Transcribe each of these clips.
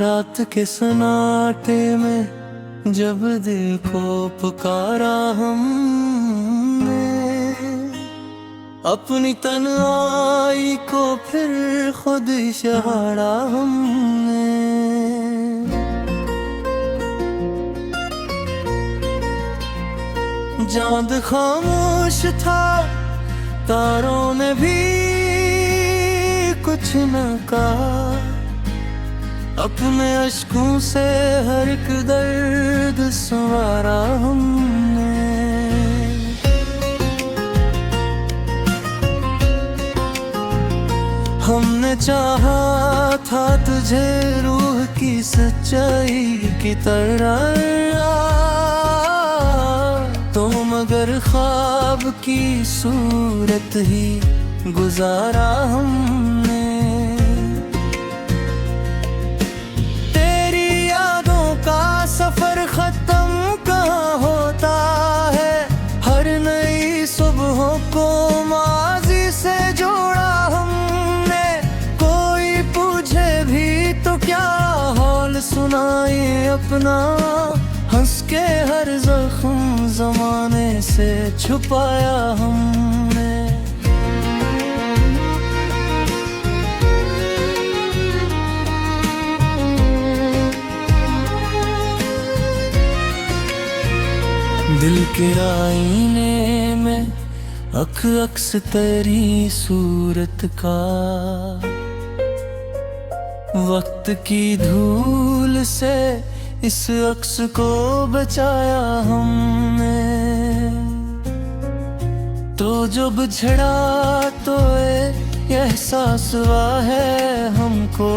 रात के सन्नाटे में जब दिल को पुकारा हमने, अपनी तन्हाई को फिर खुद इशारा हमने। चांद खामोश था, तारों ने भी कुछ न कहा, अपने अश्कों से हर एक दर्द संवारा हमने। हमने चाहा था तुझे रूह की सच्चाई की तरह, तो मगर ख्वाब की सूरत ही गुजारा हमने। सफर खत्म कहाँ होता है, हर नई सुबहों को माजी से जोड़ा हमने। कोई पूछे भी तो क्या हाल सुनाए अपना, हंस के हर जख्म जमाने से छुपाया हमने। दिल के आईने में अक्स तेरी सूरत का, वक्त की धूल से इस अक्स को बचाया हमने। तो जो बिछड़ा तो ये एहसास हुआ है हमको,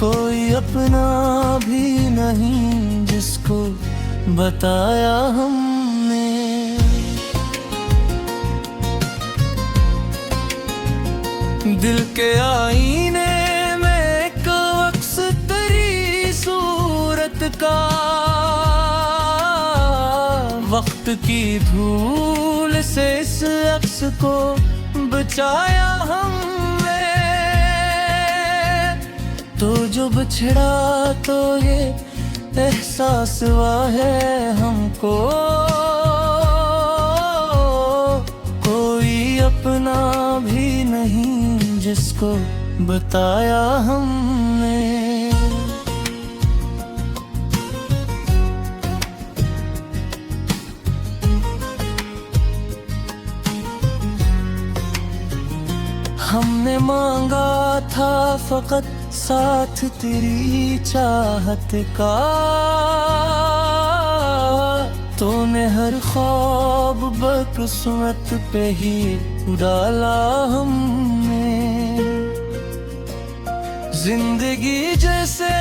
कोई अपना भी नहीं जिसको बताया हमने। दिल के आईने में एक अक्स तेरी सूरत का, वक्त की धूल से इस अक्स को बचाया हमने। तो जो बिछड़ा तो ये एहसास हुआ है हमको, कोई अपना भी नहीं जिसको बताया हमने। हमने मांगा था फकत साथ तेरी चाहत का, तूने हर ख्वाब बकिस्मत पे ही डाला हमने। जिंदगी जैसे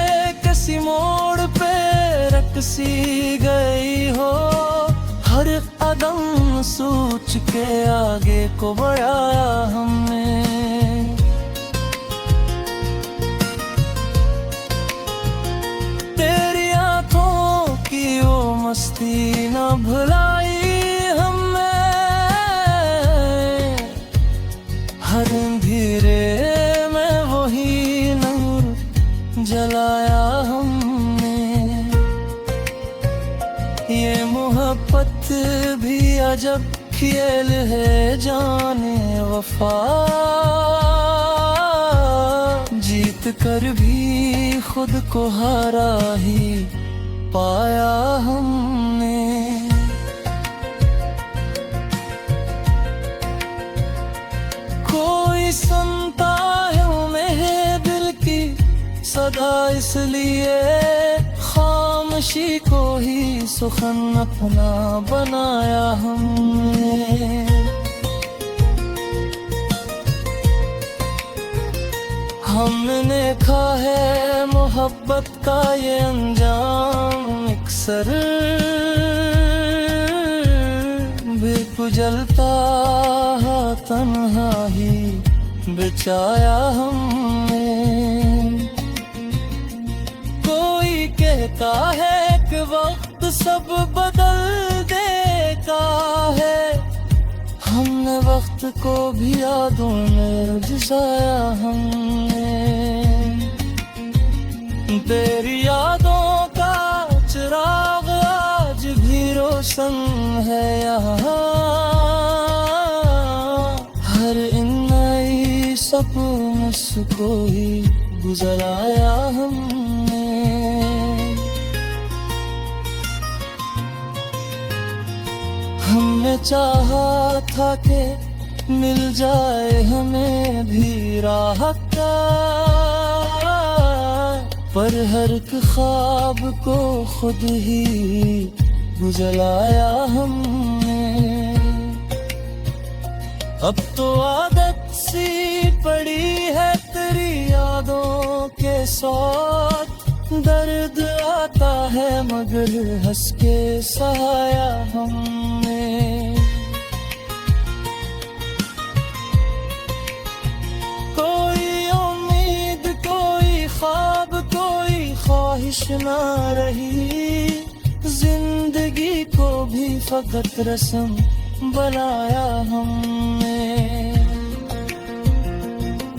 किसी मोड़ पे रकसी गई हो, हर कदम सोच के आगे को बढ़ाया हमने। मस्ती न भुलाई हमें, हर अंधेरे में वही नूर जलाया हमने। ये मोहब्बत भी अजब खेल है जाने वफा, जीत कर भी खुद को हारा ही पाया हमने। कोई सुनता है मेरे दिल की सदा, इसलिए खामोशी को ही सुखन अपना बनाया हमने। हमने देखा है मोहब्बत का ये अंजाम, अक्सर बेकुजलता तन्हा ही बचाया हमने। कोई कहता कहता है कि वक्त सब बदल देता है, हमने वक्त को भी यादों में जिसाया हमने। तेरी यादों का चिराग आज भी रोशन है यहाँ, हर इन नई सपनों को ही गुजराया हमने। हमने चाहा था कि मिल जाए हमें भी राहत, पर हर एक ख्वाब को खुद ही गुजराया हमने। अब तो आदत सी पड़ी है तेरी यादों के साथ, दर्द आता है मगर हंस के सहाया हमने। कोई उम्मीद, कोई ख्वाब, कोई ख्वाहिश ना रही, जिंदगी को भी फकत रस्म बनाया हमने।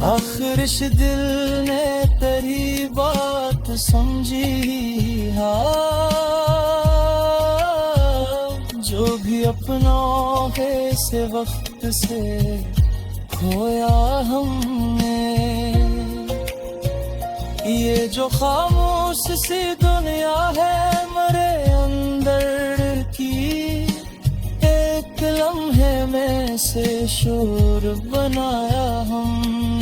आखिर इस दिल ने तेरी बात समझी, हाँ जो भी अपनों है से वक्त से खोया हमने। ये जो खामोश सी दुनिया है मेरे अंदर की, एक लम्हे में से शोर बनाया हमने।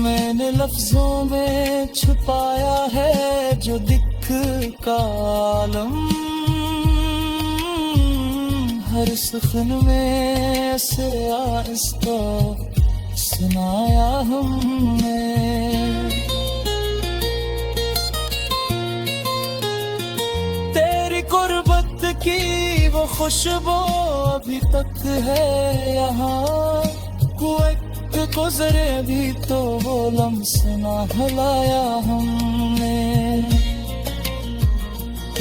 मैंने लफ्जों में छुपाया है जो दिख का आलम, हर सुखन में ऐसे आहिस्ता सुनाया हमने। तेरी गुर्बत की वो खुशबू अभी तक है यहाँ, वक्त गुजरे भी तो वो लम्हे ना भुलाया हमने।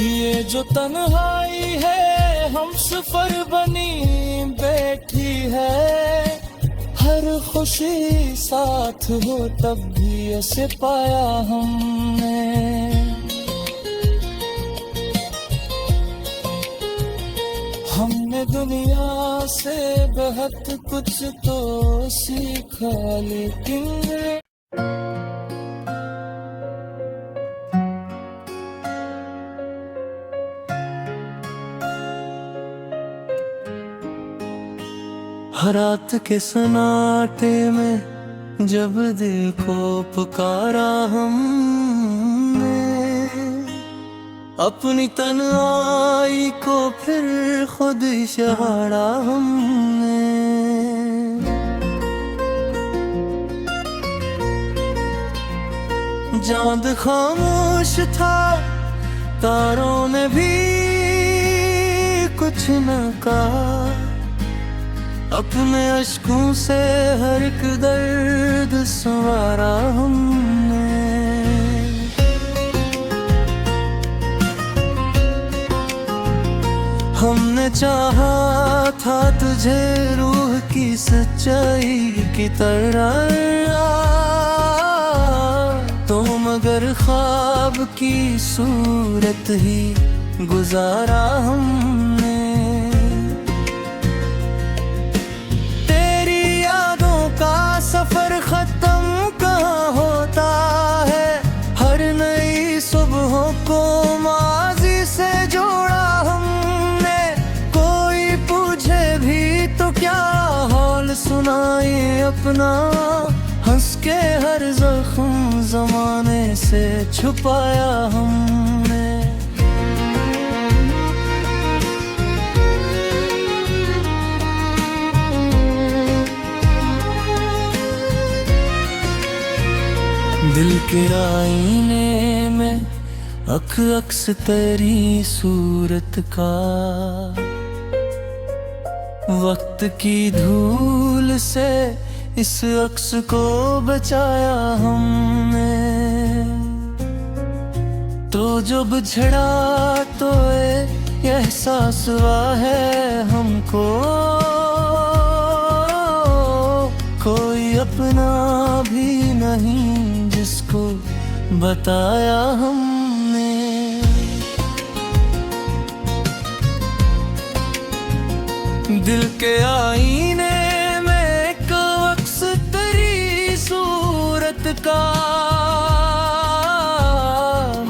ये जो तन्हाई है हम सफर बनी बैठी है, हर खुशी साथ हो तब भी ऐसे पाया हमने। हमने दुनिया से बहुत कुछ तो सीखा, लेकिन हर रात के सन्नाटे में जब दिल को पुकारा हमने, अपनी तन्हाई को फिर खुद इशारा हमने। चांद खामोश था, तारों ने भी कुछ न कहा, अपने अश्कों से हर एक दर्द संवारा हमने। हमने चाहा था तुझे रूह की सच्चाई की तरह, तो मगर ख्वाब की सूरत ही गुजारा हमने। तेरी यादों का सफर खत्म कहाँ होता है, हर नई सुबहों को माजी से जोड़ा हमने। कोई पूछे भी तो क्या हाल सुनाए अपना, हंस के हर जख्म जमाने से छुपाया हमने। दिल के आईने में अक्स तेरी सूरत का, वक्त की धूल से इस अक्स को बचाया हमने। तो जो बिछड़ा तो ये एहसास हुआ है हमको, कोई अपना भी नहीं जिसको बताया हमने। दिल के आईने में एक अक्स तेरी सूरत का,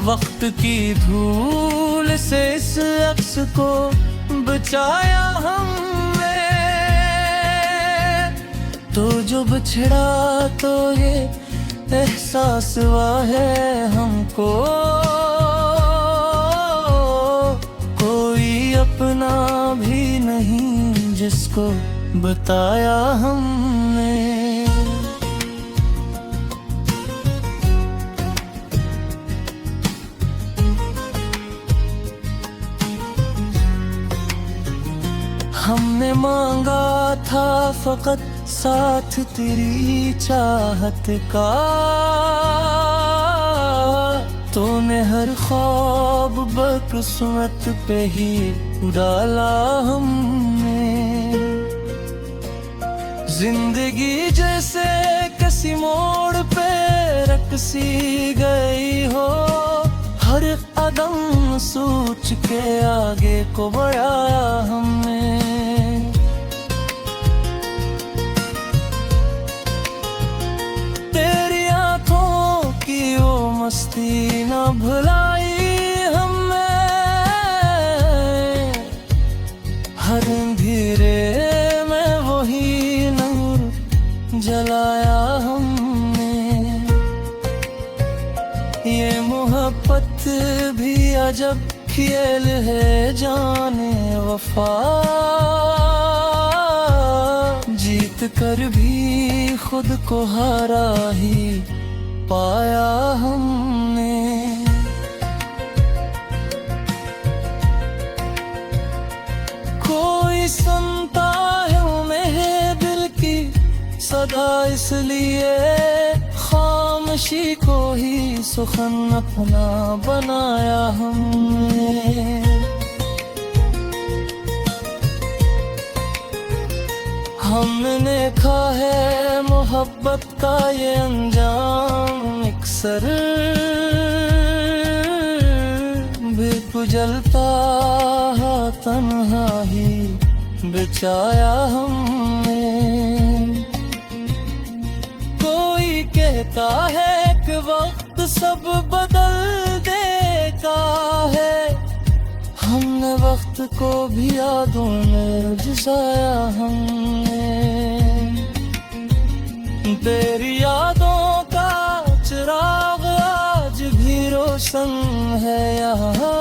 वक्त की धूल से इस अक्स को बचाया हमने। तो जो बिछड़ा तो ये एहसास हुआ है हमको, कोई अपना भी नहीं जिसको बताया हमने। हमने मांगा था फकत साथ तेरी चाहत का, तूने हर ख्वाब बकिस्मत पे ही डाला हमने। जिंदगी जैसे किसी मोड़ पे रकसी गई हो, हर कदम सोच के आगे को बढ़ाया हमने। तेरी आंखों की वो मस्ती न भुलाई हमें, हर अंधेरे में वही नूर जलाया हमने। ये मोहब्बत भी अजब खेल है जाने वफा, जीत कर भी खुद को हारा ही पाया हमने। कोई सुनता है हमें दिल की सदा, इसलिए खामोशी को ही सुखन अपना बनाया हमने। हमने खा है मोहब्बत का ये अंजाम अक्सर, भी जलता तन्हा ही बचाया हमने। कोई कहता है कि वक्त सब बदल देता है, हमने वक्त को भी यादों में जिसाया हमने। तेरी यादों का चिराग आज भी रोशन है यहाँ,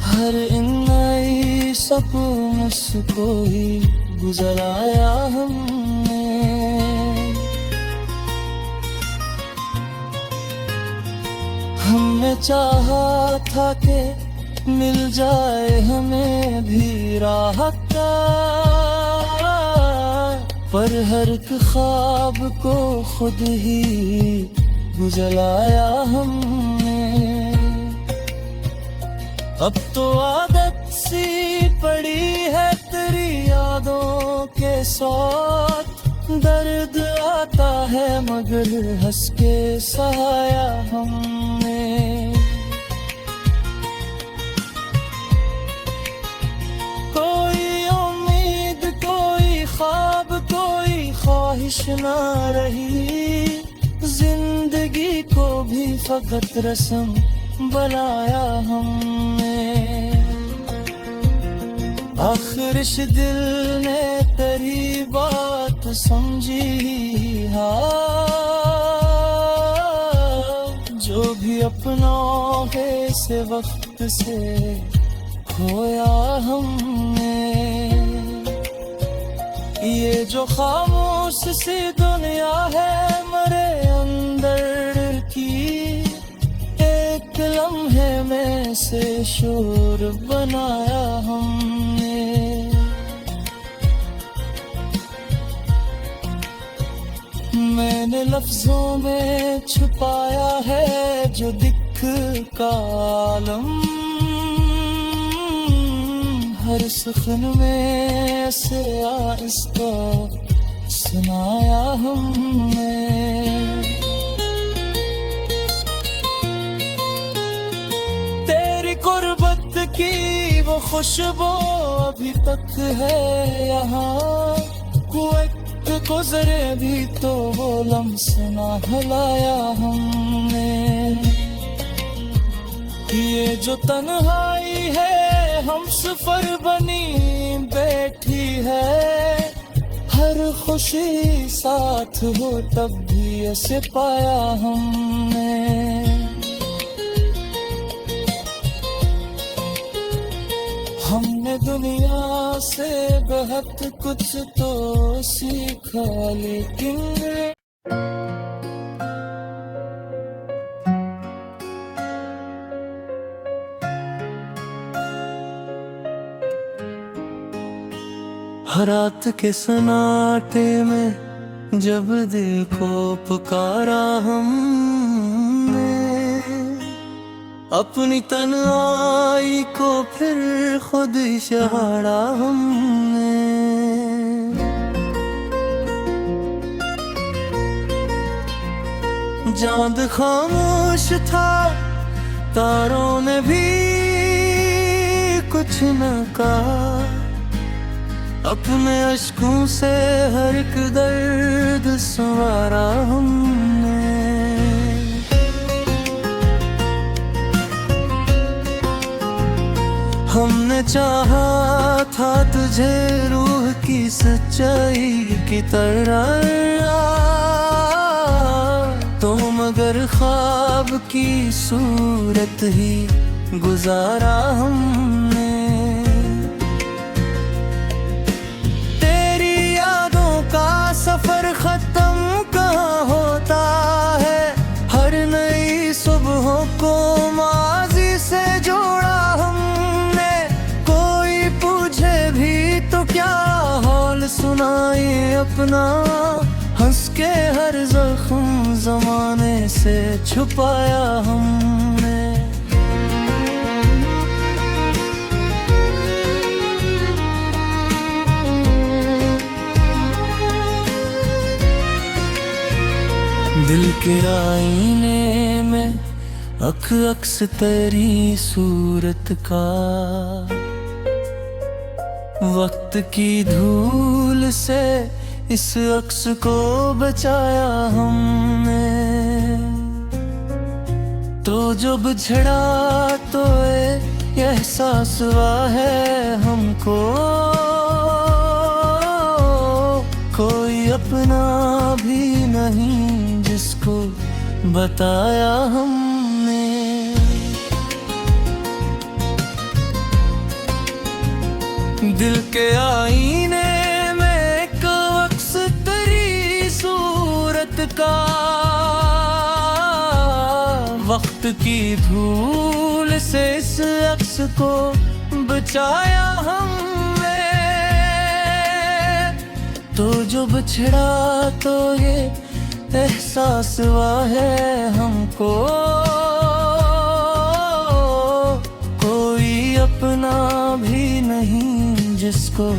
हर इन नई सपनों को ही गुजराया हमने। हमने चाहा था कि मिल जाए हमें भी राहत का, पर हर एक ख्वाब को खुद ही गुजराया हमने। अब तो आदत सी पड़ी है तेरी यादों के साथ, दर्द आता है मगर हंस के सहाया हमने। कोई उम्मीद कोई ख्वाब कोई ख्वाहिश ना रही, जिंदगी को भी फकत रस्म बनाया हमने। आखिर इस दिल ने तेरी बात समझी हाँ, जो भी अपनों के से वक्त से खोया हमने। ये जो खामोश सी दुनिया है मेरे अंदर की, एक लम्हे में से शोर बनाया हमने। मैंने लफ्जों में छुपाया है जो दिख का आलम, हर सुखन में से आहिस्ता सुनाया हमने। तेरी गुर्बत की वो खुशबू अभी तक है यहाँ, वक्त गुजरे भी तो वो लम्हा ना भुलाया हमने। ये जो तन्हाई है हम सफर बनी बैठी है, हर खुशी साथ हो तब भी ऐसे पाया हमने। हमने दुनिया से बहुत कुछ तो सीखा, लेकिन रात के सन्नाटे में जब दिल को पुकारा हमने, अपनी तन्हाई को फिर खुद इशारा हमने। चांद खामोश था, तारों ने भी कुछ न कहा, अपने अश्कों से हर एक दर्द संवारा हमने। हमने चाहा था तुझे रूह की सच्चाई की तरह, तो मगर ख्वाब की सूरत ही गुजारा हमने। सफर खत्म कहाँ होता है, हर नई सुबहों को माजी से जोड़ा हमने। कोई पूछे भी तो क्या हाल सुनाए अपना, हंस के हर जख्म जमाने से छुपाया हमने। दिल के आईने में अक्स तेरी सूरत का, वक्त की धूल से इस अक्स को बचाया हमने। तो जब झड़ा तो ये एहसास हुआ है हमको, कोई अपना भी नहीं जिसको बताया हमने। दिल के आईने में एक अक्स तेरी सूरत का, वक्त की धूल से इस अक्स को बचाया हमने। तो जो बिछड़ा तो ये एहसास हुआ है हमको, कोई अपना भी नहीं जिसको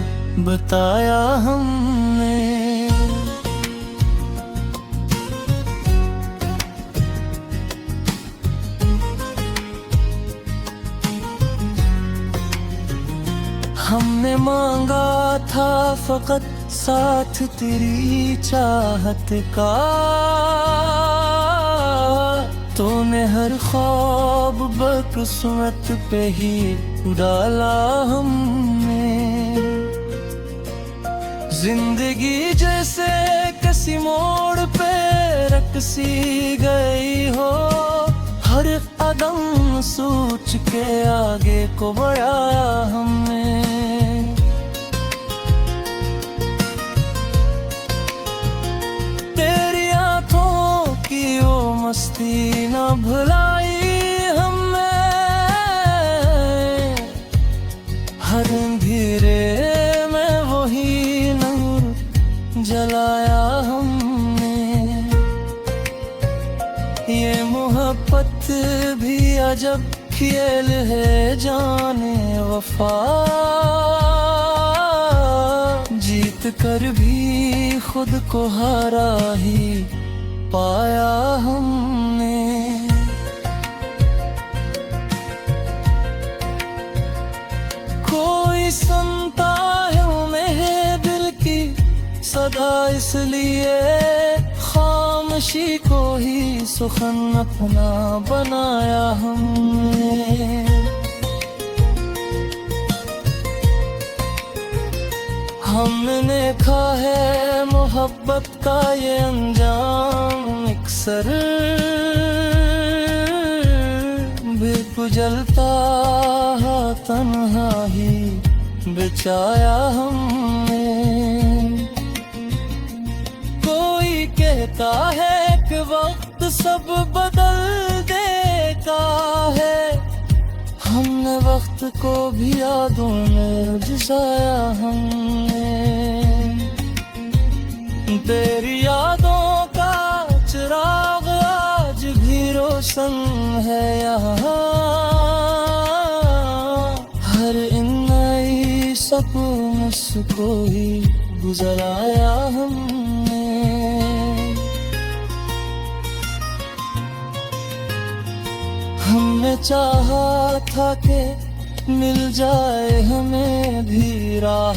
बताया हमने। हमने मांगा था फकत साथ तेरी चाहत का, तूने हर ख्वाब बकिस्मत पे ही डाला हमने। जिंदगी जैसे किसी मोड़ पे रकसी गई हो, हर कदम सोच के आगे को बढ़ाया हमने। तेरी आंखों की वो मस्ती न भुलाई हमें, हर अंधेरे में वही नूर जलाया हमने। भी अजब खेल है जाने वफा, जीत कर भी खुद को हारा ही पाया हमने। कोई सुनता है उन्हें दिल की सदा, इसलिए खामोशी को ही सुखन अपना बनाया हमने। हमने देखा है मोहब्बत का ये अंजाम, अक्सर बेकुजलता तन्हा ही बचाया हमने। कोई कहता है कि वक्त सब बदल देता है, हमने वक्त को भी यादों में जिसाया हमने। तेरी यादों का चिराग आज भी रोशन है यहाँ, हर इन नई सपनों को ही गुजराया हमने। हमने चाहा था कि मिल जाए हमें भी राह।